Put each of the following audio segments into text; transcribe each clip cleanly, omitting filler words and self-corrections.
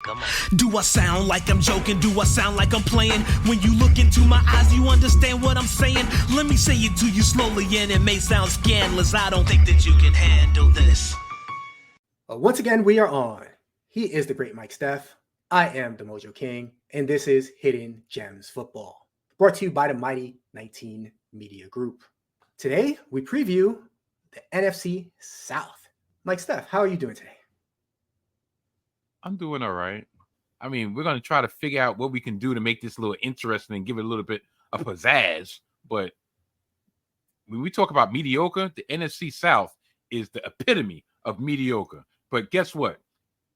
Come on. Do I sound like I'm joking? Do I sound like I'm playing? When you look into my eyes, you understand what I'm saying? Let me say it to you slowly, and it may sound scandalous. I don't think that you can handle this. Once again, we are on. He is the great Mike Steph. I am TheMoJoKing, and this is Hidden Gems Football, brought to you by the mighty 19 Media Group. Today, we preview the NFC South. Mike Steph, how are you doing today? I'm doing all right. I mean, we're going to try to figure out what we can do to make this a little interesting and give it a little bit of pizzazz. But when we talk about mediocre, the NFC South is the epitome of mediocre. But guess what?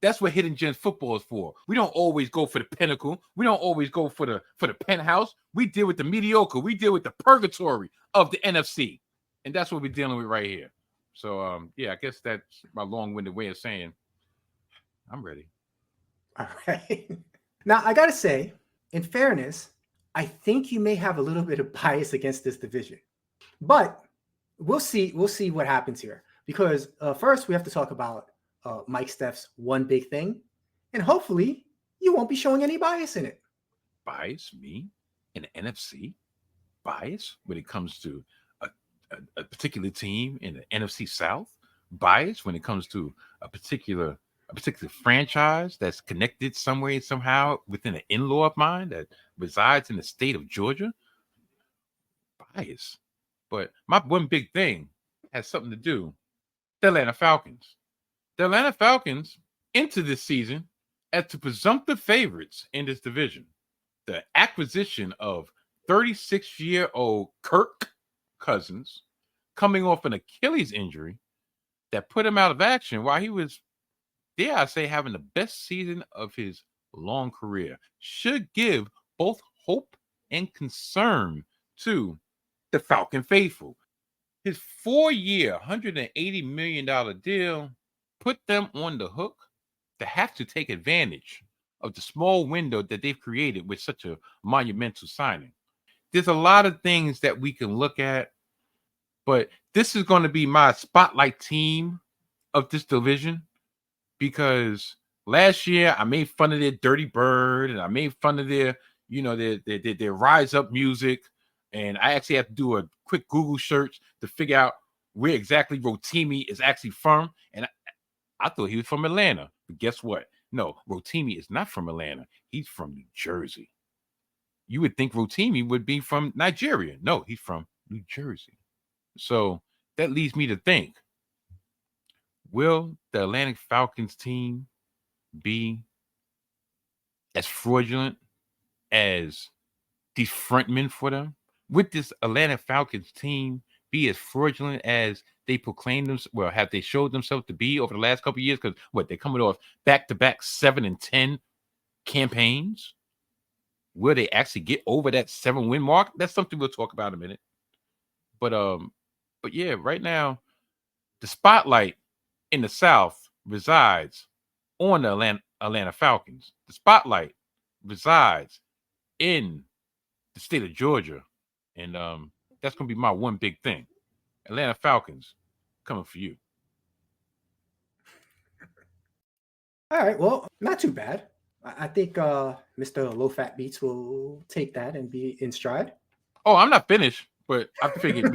That's what Hidden Gems Football is for. We don't always go for the pinnacle. We don't always go for the penthouse. We deal with the mediocre. We deal with the purgatory of the NFC. And that's what we're dealing with right here. So, yeah, I guess that's my long-winded way of saying I'm ready. All right. Now, I got to say, in fairness, I think you may have a little bit of bias against this division. But we'll see what happens here. Because first, we have to talk about Mike Steph's one big thing. And hopefully, you won't be showing any bias in it. Bias? Me? In the NFC? Bias when it comes to a particular team in the NFC South? Bias when it comes to a particular franchise that's connected some way, somehow within an in-law of mine that resides in the state of Georgia? Bias. But my one big thing has something to do with the Atlanta Falcons. The Atlanta Falcons into this season as the presumptive favorites in this division. The acquisition of 36-year-old Kirk Cousins coming off an Achilles injury that put him out of action while he was, dare I say, having the best season of his long career, should give both hope and concern to the Falcon faithful. His 4-year, $180 million deal put them on the hook to have to take advantage of the small window that they've created with such a monumental signing. There's a lot of things that we can look at, but this is going to be my spotlight team of this division. Because last year I made fun of their Dirty Bird and I made fun of their Rise Up music. And I actually have to do a quick Google search to figure out where exactly Rotimi is actually from. And I thought he was from Atlanta. But guess what? No, Rotimi is not from Atlanta. He's from New Jersey. You would think Rotimi would be from Nigeria. No, he's from New Jersey. So that leads me to think, will the Atlantic Falcons team be as fraudulent as these frontmen for them? Would this Atlanta Falcons team be as fraudulent as they proclaimed them? Well, have they showed themselves to be over the last couple of years? Because they're coming off back-to-back 7-10 campaigns. Will they actually get over that 7-win mark? That's something we'll talk about in a minute. But yeah, right now, the spotlight in the South resides on the Atlanta Falcons. The spotlight resides in the state of Georgia. And that's going to be my one big thing. Atlanta Falcons coming for you. All right. Well, not too bad. I think Mr. Low Fat Beats will take that and be in stride. Oh, I'm not finished, but I figured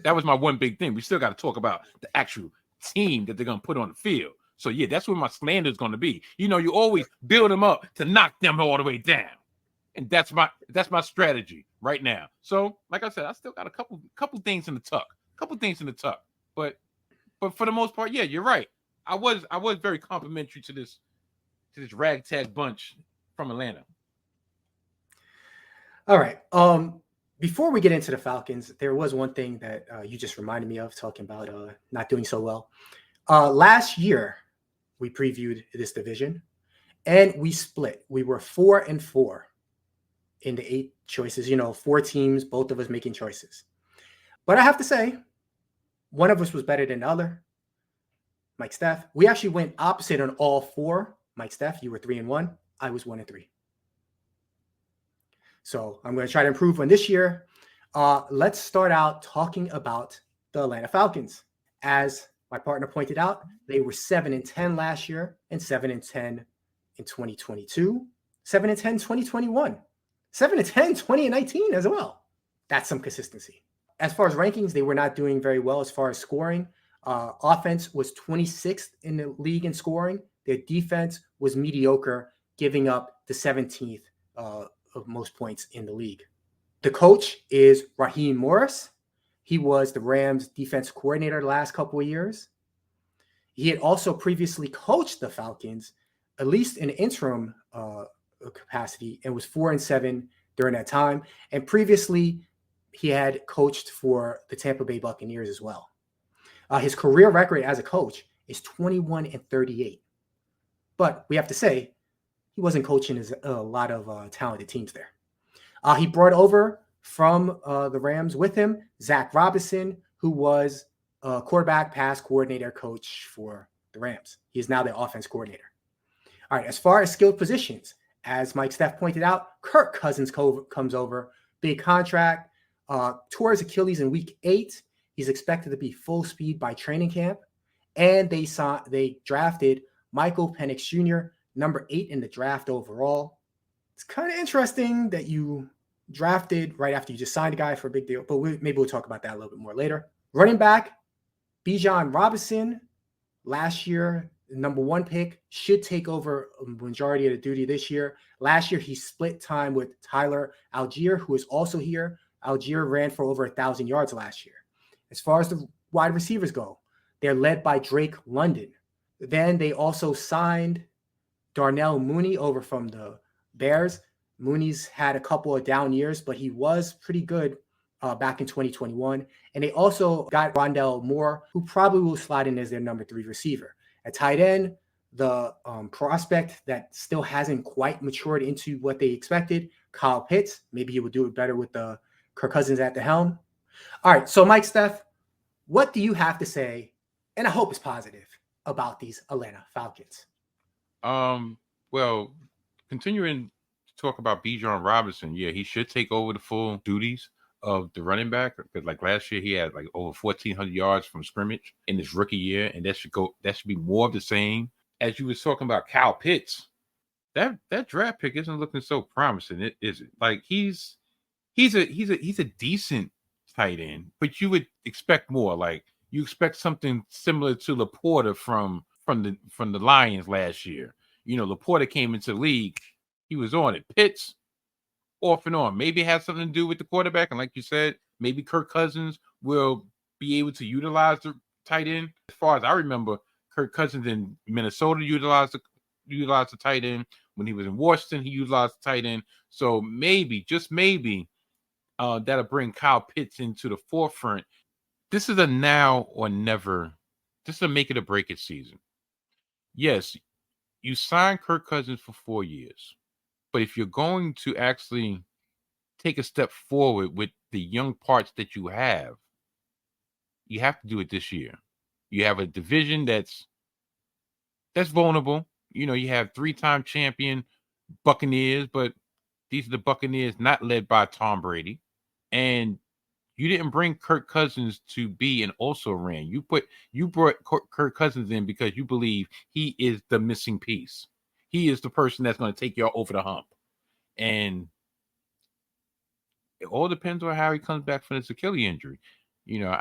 that was my one big thing. We still got to talk about the actual team that they're going to put on the field. So, yeah, that's where my slander is going to be. You always build them up to knock them all the way down. And that's my strategy right now. So, like I said, I still got a couple things in the tuck. But for the most part, yeah, you're right. I was very complimentary to this ragtag bunch from Atlanta. All right. Before we get into the Falcons, there was one thing that you just reminded me of, talking about not doing so well. Last year, we previewed this division, and we split. We were 4-4 in the 8 choices. 4 teams, both of us making choices. But I have to say, one of us was better than the other. Mike Steph. We actually went opposite on all 4. Mike Steph, you were 3-1. I was 1-3. So I'm going to try to improve on this year. Let's start out talking about the Atlanta Falcons. As my partner pointed out, they were 7-10 last year and 7-10 in 2022, 7-10 2021, 7-10 2019 as well. That's some consistency. As far as rankings, they were not doing very well as far as scoring. Offense was 26th in the league in scoring. Their defense was mediocre, giving up the 17th of most points in the league. The coach is Raheem Morris. He was the Rams defense coordinator the last couple of years. He had also previously coached the Falcons, at least in interim capacity, and was 4-7 during that time. And previously, he had coached for the Tampa Bay Buccaneers as well. His career record as a coach is 21-38. But we have to say, he wasn't coaching a lot of talented teams there. He brought over from the Rams with him Zach Robinson, who was a quarterback pass coordinator coach for the Rams. He is now the offense coordinator. All right, as far as skilled positions, as Mike Steph pointed out, Kirk Cousins comes over, big contract, tore his Achilles in week 8. He's expected to be full speed by training camp. And they drafted Michael Penix Jr., number 8 in the draft overall. It's kind of interesting that you drafted right after you just signed a guy for a big deal, but maybe we'll talk about that a little bit more later. Running back, Bijan Robinson, last year, number 1 pick, should take over a majority of the duty this year. Last year, he split time with Tyler Algier, who is also here. Algier ran for over 1,000 yards last year. As far as the wide receivers go, they're led by Drake London. Then they also signed Darnell Mooney over from the Bears. Mooney's had a couple of down years, but he was pretty good back in 2021. And they also got Rondell Moore, who probably will slide in as their number 3 receiver. At tight end, the prospect that still hasn't quite matured into what they expected, Kyle Pitts. Maybe he will do it better with Kirk Cousins at the helm. All right, so Mike Steph, what do you have to say, and I hope it's positive, about these Atlanta Falcons? Well, continuing to talk about Bijan Robinson, yeah, he should take over the full duties of the running back, because like last year he had like over 1,400 yards from scrimmage in his rookie year, and that should be more of the same. As you was talking about Kyle Pitts, that draft pick isn't looking so promising, is it? Like he's a decent tight end, but you would expect more. Like you expect something similar to Laporta from the Lions last year. You know, Laporta came into the league, he was on it. Pitts, off and on. Maybe it has something to do with the quarterback. And like you said, maybe Kirk Cousins will be able to utilize the tight end. As far as I remember, Kirk Cousins in Minnesota utilized the tight end. When he was in Washington, he utilized the tight end. So maybe, just maybe, that'll bring Kyle Pitts into the forefront. This is a now or never. This is a make it or break it season. Yes, you signed Kirk Cousins for 4 years. But if you're going to actually take a step forward with the young parts that you have to do it this year. You have a division that's vulnerable. You know, you have 3-time champion Buccaneers, but these are the Buccaneers not led by Tom Brady. And you didn't bring Kirk Cousins to be an also-ran. You brought Kirk Cousins in because you believe he is the missing piece. He is the person that's going to take y'all over the hump. And it all depends on how he comes back from his Achilles injury. You know,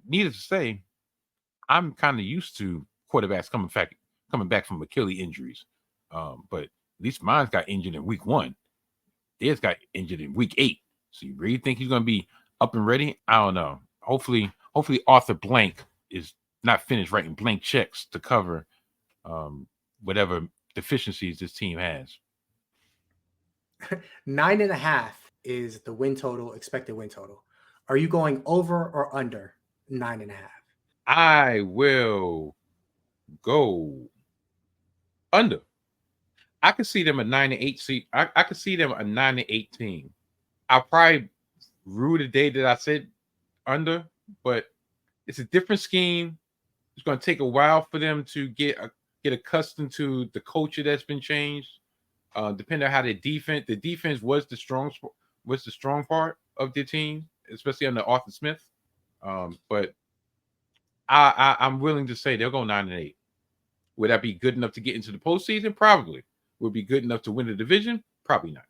needless to say, I'm kind of used to quarterbacks coming back from Achilles injuries. But at least mine's got injured in week 1. Theirs got injured in week 8. So you really think he's going to be up and ready? I don't know. Hopefully Arthur Blank is not finished writing blank checks to cover whatever deficiencies this team has. 9.5 is the win total, expected win total. Are you going over or under 9.5? I will go under. I could see them a 9-8 I could see them a 9-8 team. I'll probably rue the day that I said under, but it's a different scheme. It's going to take a while for them to get accustomed to the culture that's been changed. Depending on how the defense was the strong part of the team, especially under Arthur Smith. But I'm willing to say they'll go 9-8. Would that be good enough to get into the postseason? Probably. will be good enough to win the division? Probably not.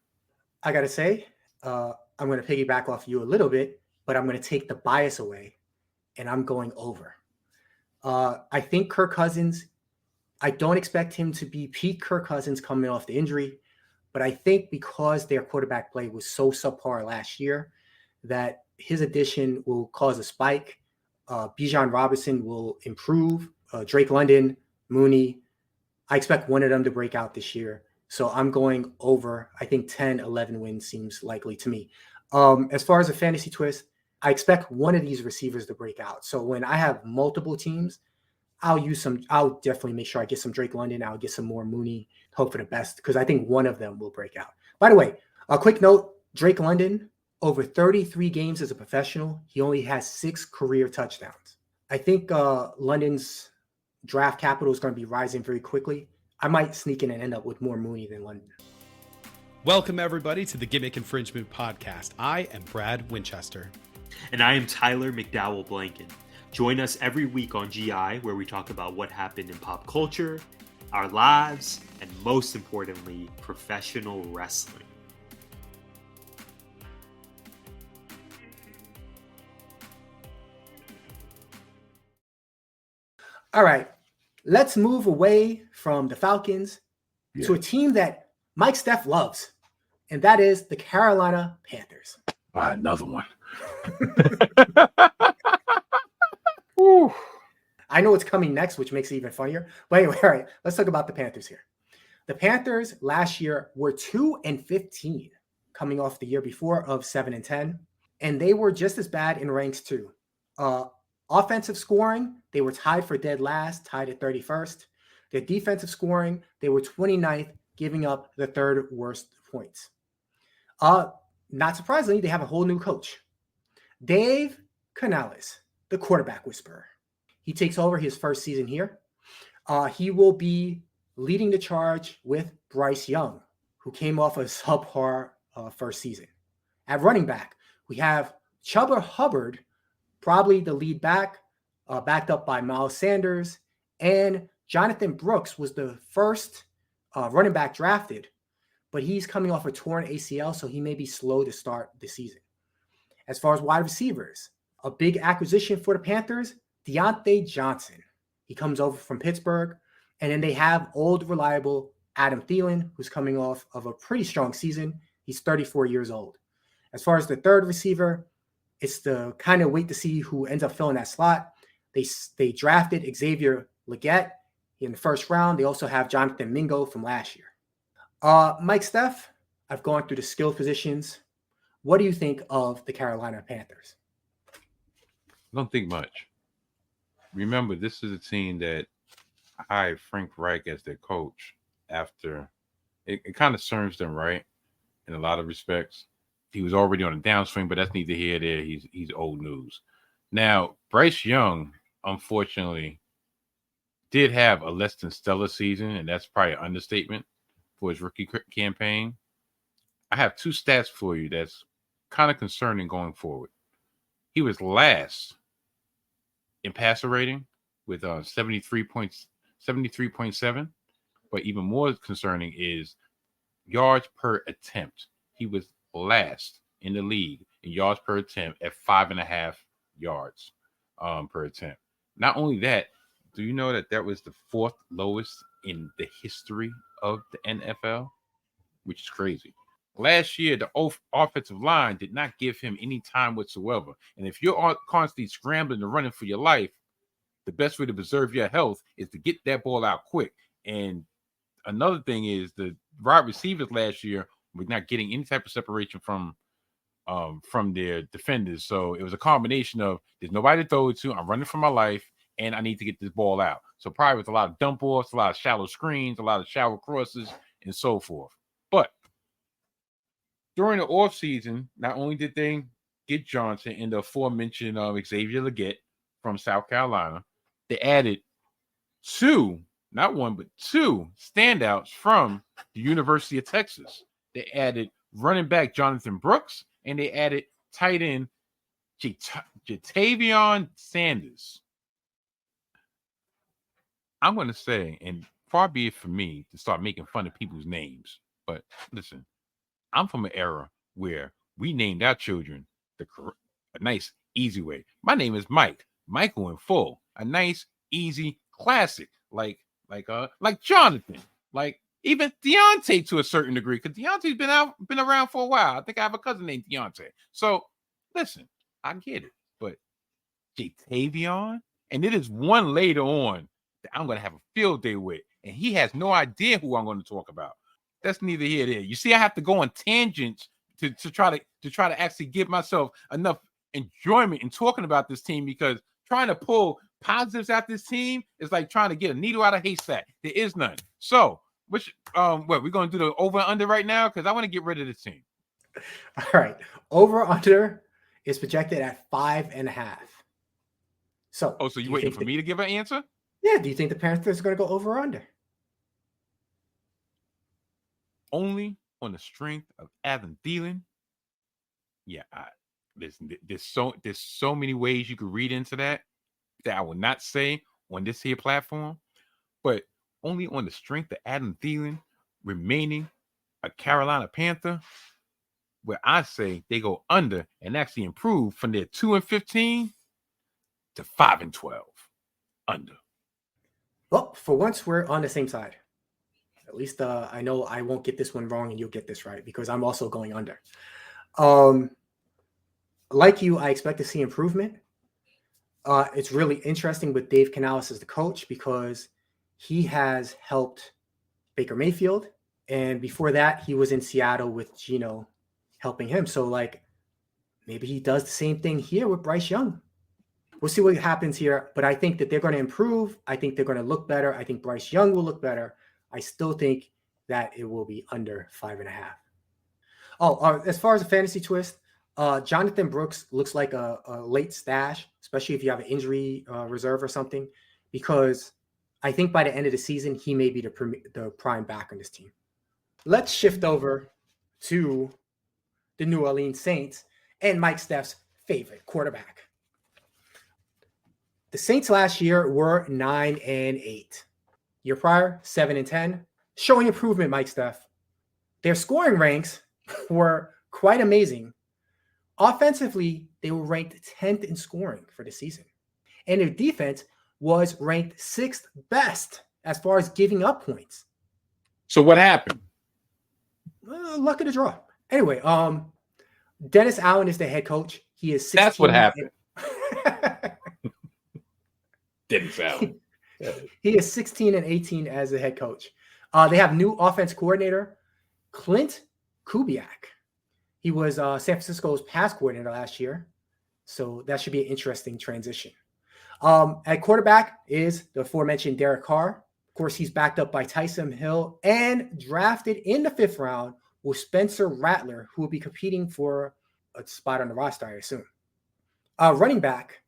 I got to say, I'm going to piggyback off you a little bit, but I'm going to take the bias away, and I'm going over. I think Kirk Cousins, I don't expect him to be peak Kirk Cousins coming off the injury, but I think because their quarterback play was so subpar last year that his addition will cause a spike. Bijan Robinson will improve. Drake London, Mooney, I expect one of them to break out this year. So I'm going over. I think 10, 11 wins seems likely to me. As far as a fantasy twist, I expect one of these receivers to break out. So when I have multiple teams, I'll definitely make sure I get some Drake London. I'll get some more Mooney, hope for the best, because I think one of them will break out. By the way, a quick note, Drake London, over 33 games as a professional, he only has 6 career touchdowns. I think London's draft capital is going to be rising very quickly. I might sneak in and end up with more Mooney than London. Welcome, everybody, to the Gimmick Infringement podcast. I am Brad Winchester. And I am Tyler McDowell Blanken. Join us every week on GI, where we talk about what happened in pop culture, our lives, and most importantly, professional wrestling. All right, let's move away from the Falcons to a team that Mike Steph loves, and that is the Carolina Panthers. Another one. I know it's coming next, which makes it even funnier. But anyway, all right, let's talk about the Panthers here. The Panthers last year were 2-15, coming off the year before of 7-10, and they were just as bad in ranks too. Offensive scoring, they were tied for dead last, tied at 31st. Their defensive scoring, they were 29th, giving up the third worst points. Not surprisingly, they have a whole new coach. Dave Canales, the quarterback whisperer. He takes over his first season here. He will be leading the charge with Bryce Young, who came off a subpar first season. At running back, we have Chuba Hubbard, probably the lead back, backed up by Miles Sanders, and Jonathan Brooks was the first running back drafted, but he's coming off a torn ACL, so he may be slow to start the season. As far as wide receivers, a big acquisition for the Panthers, Deontay Johnson. He comes over from Pittsburgh, and then they have old, reliable Adam Thielen, who's coming off of a pretty strong season. He's 34 years old. As far as the third receiver, it's the kind of wait to see who ends up filling that slot. They drafted Xavier Legette in the first round. They also have Jonathan Mingo from last year. Mike Steph, I've gone through the skill positions. What do you think of the Carolina Panthers? I don't think much. Remember, this is a team that hired Frank Reich as their coach after it kind of serves them right in a lot of respects. He was already on a downswing, but that's neither here nor there. He's old news. Now, Bryce Young, unfortunately, did have a less than stellar season, and that's probably an understatement for his rookie campaign. I have 2 stats for you that's kind of concerning going forward. He was last in passer rating with 73.7, but even more concerning is yards per attempt. He was last in the league in yards per attempt at 5.5 yards per attempt. Not only that, do you know that was the 4th lowest in the history of the NFL, which is crazy. Last year, the offensive line did not give him any time whatsoever. And if you're constantly scrambling and running for your life, the best way to preserve your health is to get that ball out quick. And another thing is the wide receivers last year were not getting any type of separation from their defenders. So it was a combination of there's nobody to throw it to, I'm running for my life, and I need to get this ball out. So probably with a lot of dump offs, a lot of shallow screens, a lot of shallow crosses, and so forth. But during the offseason, not only did they get Johnson and the aforementioned Xavier Legette from South Carolina, they added 2, not 1, but 2 standouts from the University of Texas. They added running back Jonathan Brooks, and they added tight end Jatavion Sanders. I'm going to say, and far be it for me to start making fun of people's names. But listen, I'm from an era where we named our children a nice, easy way. My name is Mike. Michael in full. A nice, easy, classic. Like Jonathan. Like even Deontay to a certain degree, because Deontay's been around for a while. I think I have a cousin named Deontay. So listen, I get it. But Jatavion, and it is one later on that I'm gonna have a field day with, and he has no idea who I'm going to talk about. That's neither here nor there. You see, I have to go on tangents to try to actually give myself enough enjoyment in talking about this team, because trying to pull positives out this team is like trying to get a needle out of a haystack. There is none. So, we're going to do the over and under right now, because I want to get rid of this team. All right, over under is projected at 5.5. So, so you waiting for me to give an answer? Yeah. Do you think the Panthers are going to go over or under? Only on the strength of Adam Thielen. Yeah, there's so many ways you could read into that I will not say on this here platform, but only on the strength of Adam Thielen remaining a Carolina Panther, where I say they go under and actually improve from their 2-15 to 5-12 under. Well, for once, we're on the same side. At least I know I won't get this one wrong and you'll get this right, because I'm also going under. Like you, I expect to see improvement. It's really interesting with Dave Canales as the coach, because he has helped Baker Mayfield. And before that, he was in Seattle with Geno helping him. So, like, maybe he does the same thing here with Bryce Young. We'll see what happens here. But I think that they're going to improve. I think they're going to look better. I think Bryce Young will look better. I still think that it will be under 5.5. As far as a fantasy twist, Jonathan Brooks looks like a late stash, especially if you have an injury reserve or something, because I think by the end of the season, he may be the prime back on this team. Let's shift over to the New Orleans Saints and Mike Steff's favorite quarterback. The Saints last year were 9-8. Year prior, 7-10, showing improvement, Mike Steph. Their scoring ranks were quite amazing. Offensively, they were ranked 10th in scoring for the season. And their defense was ranked 6th best as far as giving up points. So what happened? Luck of the draw. Anyway, Dennis Allen is the head coach. He is 16. That's what happened. Dennis Allen. He is 16-18 as the head coach. They have new offense coordinator, Clint Kubiak. He was San Francisco's pass coordinator last year. So that should be an interesting transition. At quarterback is the aforementioned Derek Carr. Of course, he's backed up by Tyson Hill and drafted in the 5th round with Spencer Rattler, who will be competing for a spot on the roster, I assume. Running back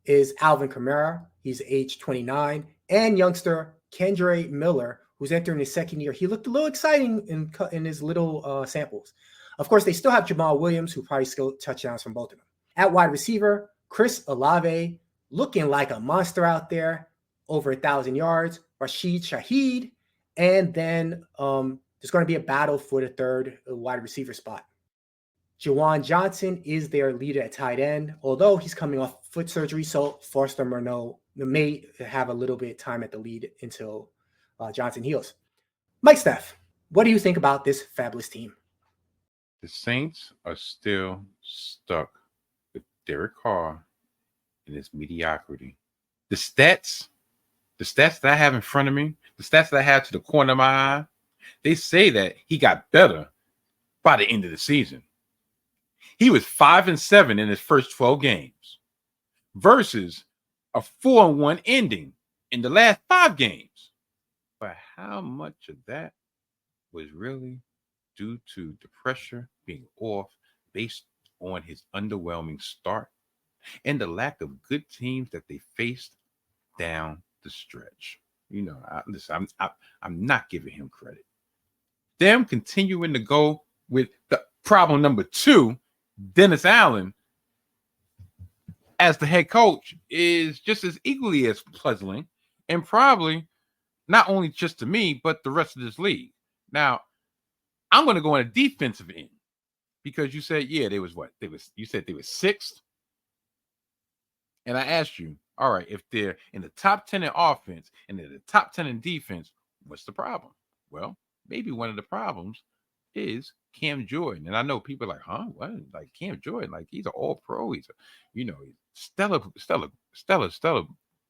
is Alvin Kamara. He's age 29. And youngster Kendre Miller, who's entering his 2nd year. He looked a little exciting in his little samples. Of course, they still have Jamal Williams, who probably still touchdowns from both of them. At wide receiver, Chris Olave, looking like a monster out there, over 1,000 yards. Rashid Shaheed, and then there's going to be a battle for the 3rd wide receiver spot. Juwan Johnson is their leader at tight end, although he's coming off foot surgery, so Foster Murnau may have a little bit of time at the lead until Johnson heals. Mike Steph, what do you think about this fabulous team? The Saints are still stuck with Derek Carr and his mediocrity. The stats that I have in front of me, the stats that I have to the corner of my eye, they say that he got better by the end of the season. He was 5-7 in his first 12 games versus a 4-1 ending in the last 5 games. But how much of that was really due to the pressure being off based on his underwhelming start and the lack of good teams that they faced down the stretch? You know, I'm not giving him credit. Them continuing to go with the problem number 2, Dennis Allen as the head coach, is just as equally as puzzling and probably not only just to me, but the rest of this league. Now, I'm going to go on a defensive end because you said, yeah, you said they were 6th. And I asked you, all right, if they're in the top 10 in offense and they're the top 10 in defense, what's the problem? Well, maybe one of the problems is Cam Jordan. And I know people are like, huh? What? Like Cam Jordan, like he's an all-pro. He's a, stellar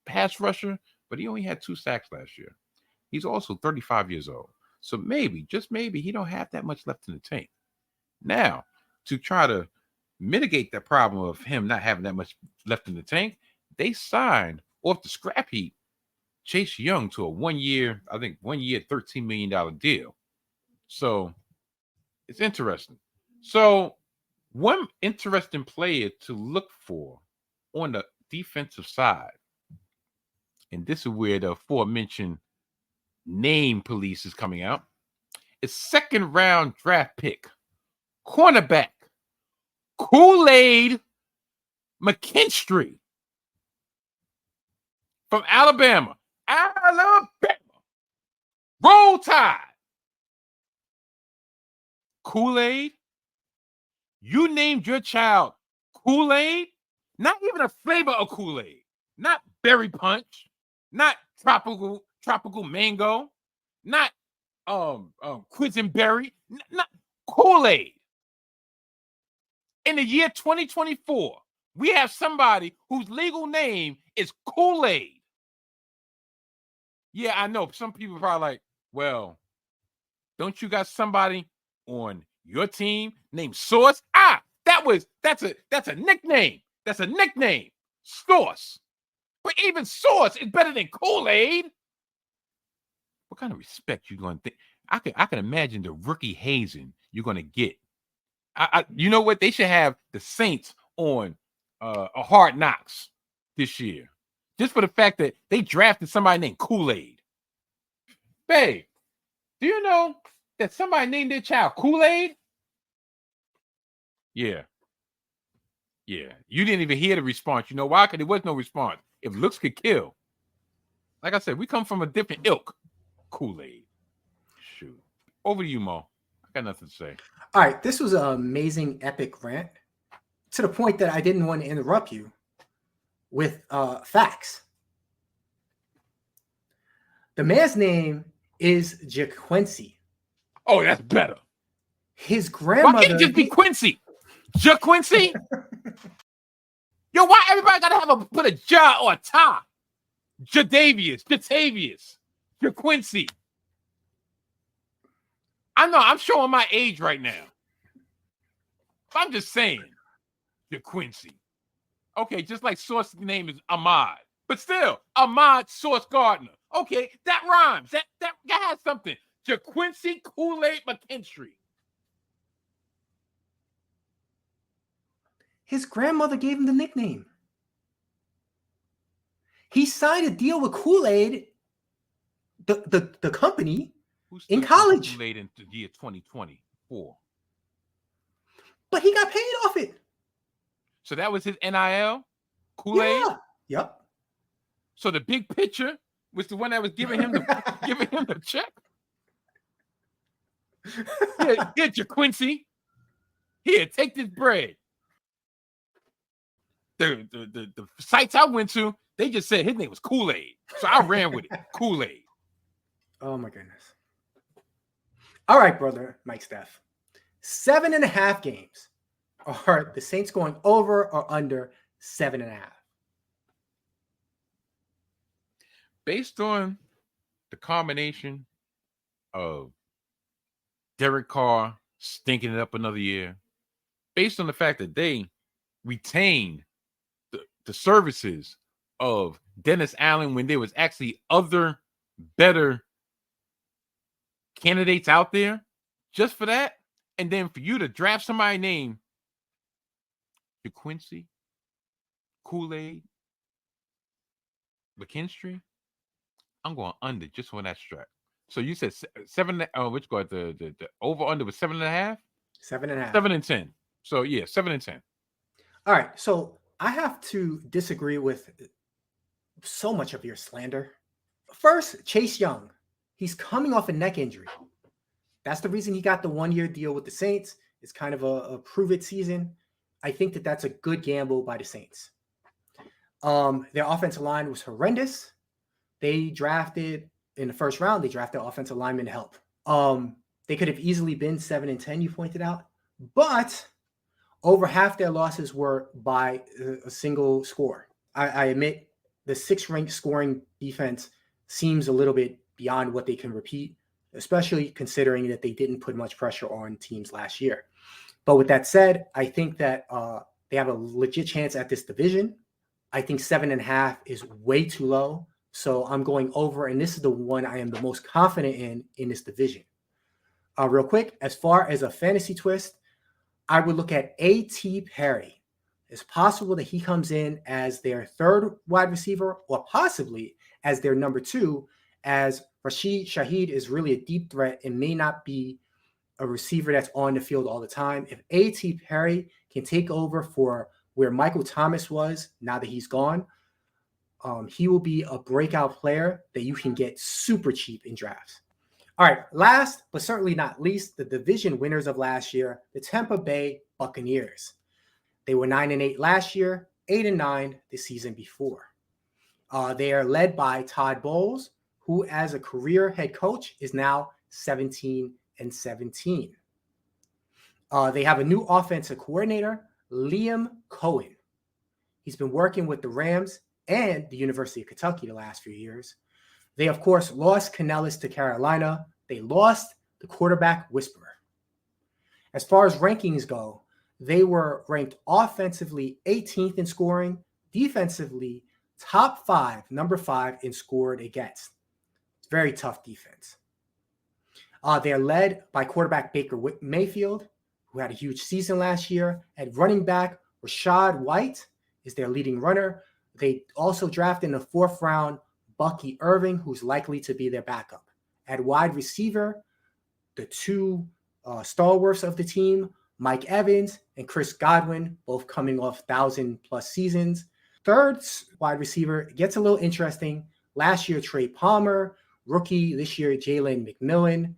pass rusher, but he only had 2 sacks last year. He's also 35 years old. So maybe, just maybe, he don't have that much left in the tank. Now, to try to mitigate the problem of him not having that much left in the tank, they signed off the scrap heap Chase Young to a 1 year, $13 million deal. So it's interesting. So one interesting player to look for on the defensive side, and this is where the aforementioned name police is coming out, is 2nd round draft pick, cornerback, Kool-Aid McKinstry from Alabama. Roll Tide. Kool-Aid? You named your child Kool-Aid? Not even a flavor of Kool-Aid. Not berry punch. Not tropical mango. Not quisenberry. Not Kool-Aid. In the year 2024, we have somebody whose legal name is Kool-Aid. Yeah, I know. Some people are probably like, well, don't you got somebody on your team named Sauce? That's a nickname. That's a nickname. Sauce. But even Sauce is better than Kool-Aid. What kind of respect you going to think? I can imagine the rookie hazing you're going to get. You know what? They should have the Saints on a Hard Knocks this year. Just for the fact that they drafted somebody named Kool-Aid. Babe, do you know that somebody named their child Kool-Aid? Yeah. Yeah. You didn't even hear the response. You know why? Because there was no response. If looks could kill. Like I said, we come from a different ilk. Kool-Aid. Shoot. Over to you, Mo. I got nothing to say. All right. This was an amazing, epic rant to the point that I didn't want to interrupt you with facts. The man's name is JaQuincy. Oh, that's better. His grandmother. Why can't it just be Quincy? JaQuincy? Yo, why everybody gotta put a ja or a ta? Jatavius, JaQuincy. I know I'm showing my age right now. I'm just saying, JaQuincy. Okay, just like Sauce's name is Ahmad. But still, Ahmad Sauce Gardner. Okay, that rhymes. That has something. JaQuincy Kool-Aid McKinstry. His grandmother gave him the nickname. He signed a deal with Kool-Aid, the company, in college. Kool-Aid in the year 2024. But he got paid off it. So that was his NIL? Kool-Aid? Yeah. Yep. So the big picture was the one that was giving him the check? Here, JaQuincy. Here, take this bread. The sites I went to, they just said his name was Kool-Aid. So I ran with it. Kool-Aid. Oh, my goodness. All right, brother, Mike Steph. 7.5 games. Are the Saints going over or under 7.5? Based on the combination of Derek Carr stinking it up another year, based on the fact that they retained the services of Dennis Allen when there was actually other better candidates out there, just for that, and then for you to draft somebody named JaQuincy Kool-Aid McKinstry, I'm going under just on that strap. So you said 7. Which guard? The over under was 7.5. 7.5. 7 and 10. So yeah, 7 and 10. All right. So I have to disagree with so much of your slander First, Chase Young. He's coming off a neck injury. That's the reason he got the 1-year deal with the Saints. It's kind of a prove-it season. I think that that's a good gamble by the Saints. Their offensive line was horrendous. They drafted, in the first round, they drafted offensive linemen to help. They could have easily been 7-10, you pointed out. But over half their losses were by a single score. I admit the 6th-ranked scoring defense seems a little bit beyond what they can repeat, especially considering that they didn't put much pressure on teams last year. But with that said, I think that they have a legit chance at this division. I think 7.5 is way too low. So I'm going over, and this is the one I am the most confident in this division. Real quick, as far as a fantasy twist, I would look at A.T. Perry. It's possible that he comes in as their 3rd wide receiver or possibly as their number 2, as Rashid Shaheed is really a deep threat and may not be a receiver that's on the field all the time. If A.T. Perry can take over for where Michael Thomas was now that he's gone, he will be a breakout player that you can get super cheap in drafts. All right, last but certainly not least, the division winners of last year, the Tampa Bay Buccaneers. They were 9-8 last year, 8-9 the season before. They are led by Todd Bowles, who as a career head coach is now 17-17. They have a new offensive coordinator, Liam Cohen. He's been working with the Rams and the University of Kentucky the last few years. They, of course, lost Canellis to Carolina. They lost the quarterback whisperer. As far as rankings go, they were ranked offensively 18th in scoring, defensively top 5, number 5 in scored against. It's very tough defense. They're led by quarterback Baker Mayfield, who had a huge season last year. At running back, Rashad White is their leading runner. They also drafted in the 4th round Bucky Irving, who's likely to be their backup. At wide receiver, the 2 stalwarts of the team, Mike Evans and Chris Godwin, both coming off 1,000+ seasons. 3rd wide receiver gets a little interesting. Last year, Trey Palmer. Rookie this year, Jalen McMillan.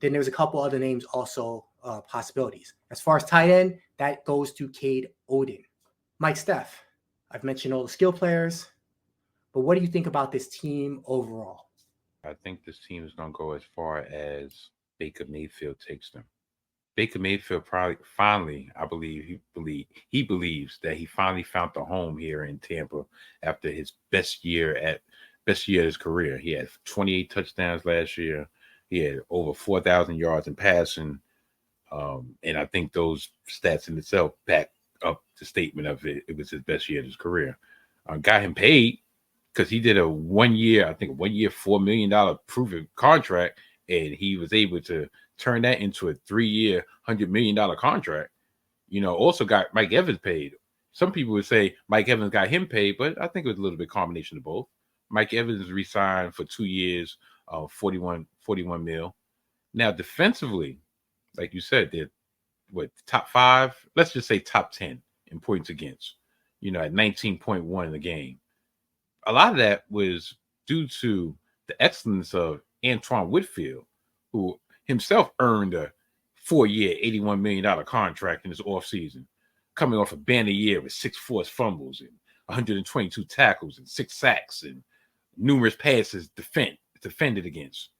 Then there's a couple other names also possibilities. As far as tight end, that goes to Cade Oden. Mike Steph, I've mentioned all the skill players, but what do you think about this team overall? I think this team is going to go as far as Baker Mayfield takes them. Baker Mayfield probably finally, I believe he believes that he finally found the home here in Tampa after his best year of his career. He had 28 touchdowns last year. He had over 4,000 yards in passing. And I think those stats in itself back up the statement of it. It was his best year of his career. Got him paid because he did a 1-year, $4 million proven contract, and he was able to turn that into a 3-year, $100 million contract. Also got Mike Evans paid. Some people would say Mike Evans got him paid, but I think it was a little bit combination of both. Mike Evans resigned for 2 years, 41 mil. Now, defensively, like you said, they're top 5, let's just say top 10 in points against, at 19.1 in the game. A lot of that was due to the excellence of Antoine Whitfield, who himself earned a 4-year, $81 million contract in his offseason, coming off a banner year with 6 forced fumbles and 122 tackles and 6 sacks and numerous passes defended against.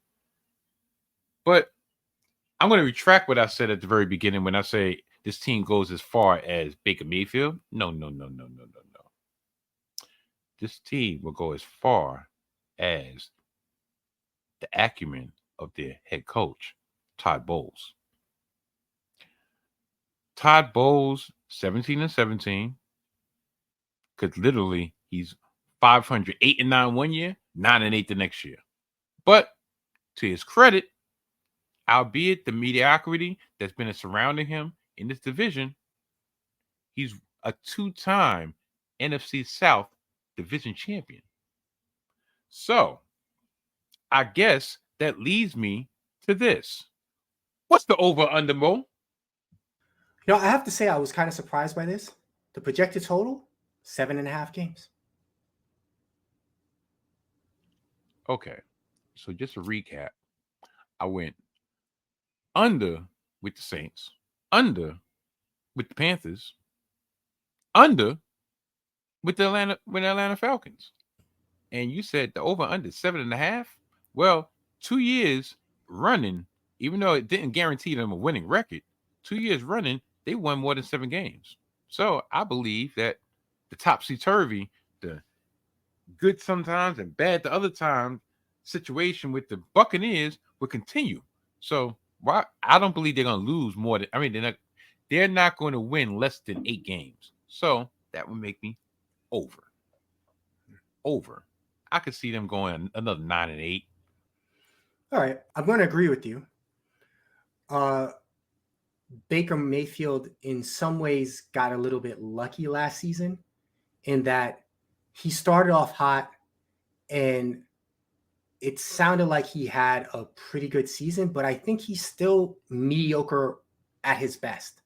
But I'm going to retract what I said at the very beginning when I say this team goes as far as Baker Mayfield. No. This team will go as far as the acumen of their head coach, Todd Bowles. Todd Bowles, 17-17, because literally he's 500, 8-9 1 year, 9-8 the next year. But to his credit, albeit the mediocrity that's been surrounding him in this division, he's a 2-time NFC South division champion. So I guess that leads me to this. What's the over-under, Mo? I have to say I was kind of surprised by this. The projected total, 7.5 games. Okay. So just a recap. I went under with the Saints, under with the Panthers, under with the Atlanta Falcons. And you said the over under 7.5. Well, 2 years running, even though it didn't guarantee them a winning record, 2 years running, they won more than 7 games. So I believe that the topsy-turvy, the good sometimes and bad the other time situation with the Buccaneers will continue. So why I don't believe they're going to lose more than, they're not going to win less than 8 games. So that would make me over. I could see them going another 9-8. All right, I'm going to agree with you. Baker Mayfield, in some ways, got a little bit lucky last season in that he started off hot and it sounded like he had a pretty good season, but I think he's still mediocre at his best.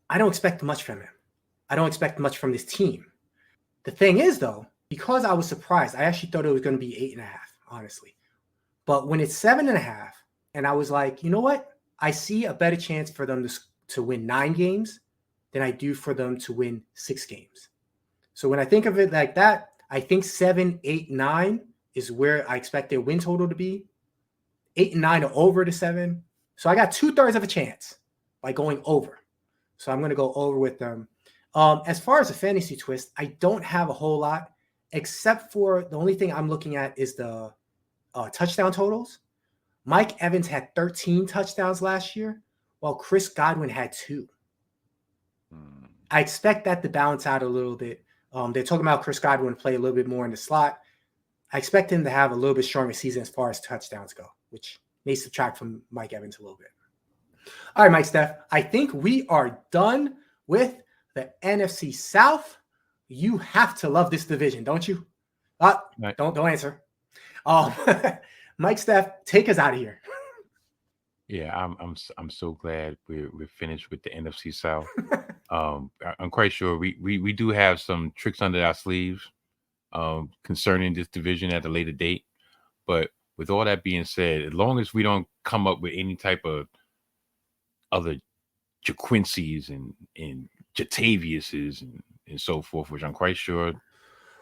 I don't expect much from him. I don't expect much from this team. The thing is, though, because I was surprised, I actually thought it was going to be 8.5, honestly. But when it's 7.5, and I was like, you know what? I see a better chance for them to win 9 games than I do for them to win 6 games. So when I think of it like that, I think 7, 8, 9 is where I expect their win total to be. 8 and 9 are over to 7. So I got 2/3 of a chance by going over. So I'm going to go over with them. As far as a fantasy twist, I don't have a whole lot, except for the only thing I'm looking at is the touchdown totals. Mike Evans had 13 touchdowns last year, while Chris Godwin had 2. I expect that to balance out a little bit. They're talking about Chris Godwin play a little bit more in the slot. I expect him to have a little bit stronger season as far as touchdowns go, which may subtract from Mike Evans a little bit. All right, Mike Steph, I think we are done with the NFC South. You have to love this division, don't you? Right. Don't answer. Mike Steph, take us out of here. Yeah, I'm so glad we're finished with the NFC South. I'm quite sure we do have some tricks under our sleeves concerning this division at a later date. But with all that being said, as long as we don't come up with any type of other JaQuincy's and Jatavius's and so forth, which I'm quite sure.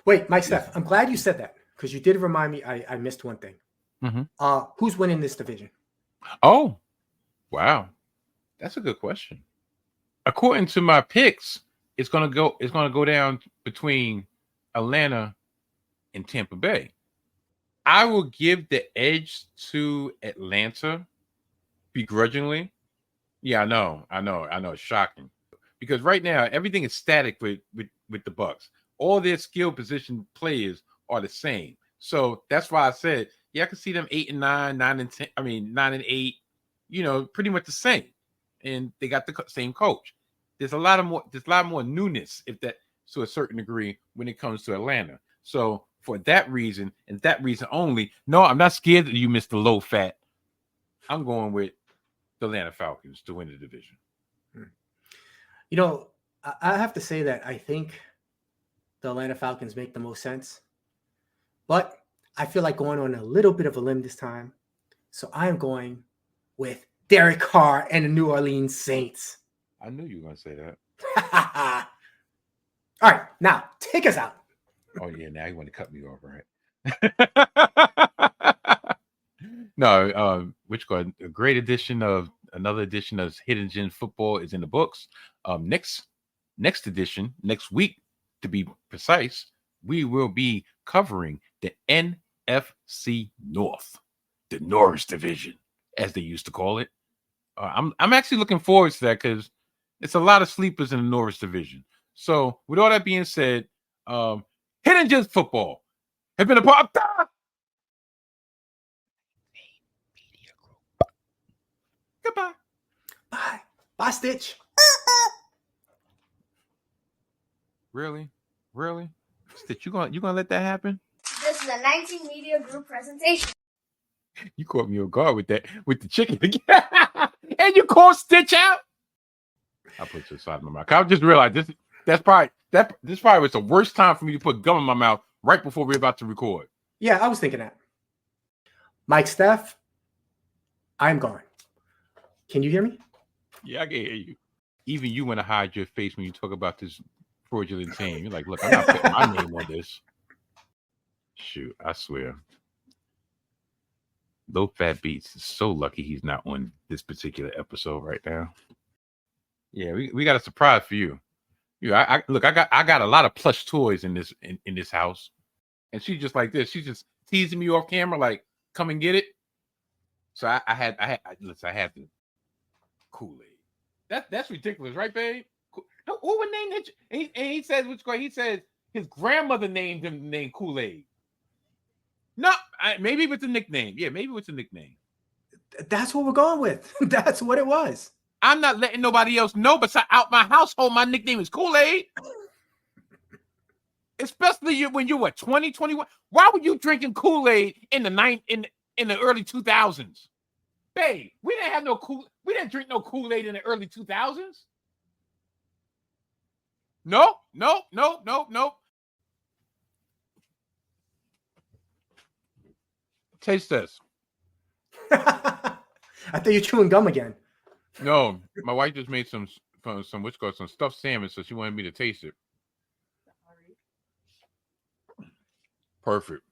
Wait, Mike Steph, I'm glad you said that because you did remind me I missed one thing. Mm-hmm. Who's winning this division? Oh, wow. That's a good question. According to my picks, it's gonna go down between Atlanta and Tampa Bay. I will give the edge to Atlanta begrudgingly. Yeah, I know. It's shocking. Because right now everything is static with the Bucs. All their skill position players are the same. So that's why I said, yeah, I can see them 8 and 9, 9 and 10. 9 and 8. Pretty much the same. And they got the same coach. There's a lot more newness, if that to a certain degree, when it comes to Atlanta. So for that reason and that reason only, no, I'm not scared that you missed the low fat. I'm going with the Atlanta Falcons to win the division. I have to say that I think the Atlanta Falcons make the most sense. But I feel like going on a little bit of a limb this time. So I am going with Derek Carr and the New Orleans Saints. I knew you were going to say that. All right, now take us out. Oh, yeah, now you want to cut me off, right? No, which got a great another edition of Hidden Gem Football is in the books. Next edition, next week, to be precise, we will be covering the NFC North, the Norris Division, as they used to call it. I'm actually looking forward to that because it's a lot of sleepers in the Norris Division. So, with all that being said, Hidden Gems Football has been a part of Media Group. Goodbye. Bye. Bye, Stitch. Really? Stitch, you gonna let that happen? This is a 19 Media Group presentation. You caught me off guard with that, with the chicken again. And you called Stitch out? I put your side of my mouth. I just realized this probably was the worst time for me to put gum in my mouth right before we're about to record. Yeah, I was thinking that. Mike Steph, I'm gone. Can you hear me? Yeah, I can hear you. Even you want to hide your face when you talk about this fraudulent team. You're like, look, I'm not putting my name on this. Shoot, I swear. Low Fat Beats is so lucky he's not on this particular episode right now. Yeah, we got a surprise for you. I got a lot of plush toys in this house, and she's just like this. She's just teasing me off camera, like, come and get it. So I had to Kool-Aid. That's ridiculous, right, babe? Who would name it? And he says which guy? He says his grandmother named him the name Kool-Aid. No, maybe with the nickname. Yeah, maybe with the nickname. That's what we're going with. That's what it was. I'm not letting nobody else know, but out my household, my nickname is Kool-Aid. Especially when you were 20, 21. Why were you drinking Kool-Aid in the early 2000s? Babe, we didn't drink no Kool-Aid in the early 2000s. No. Taste this. I thought you were chewing gum again. No, my wife just made some stuffed salmon, so she wanted me to taste it. Perfect.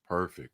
Perfect.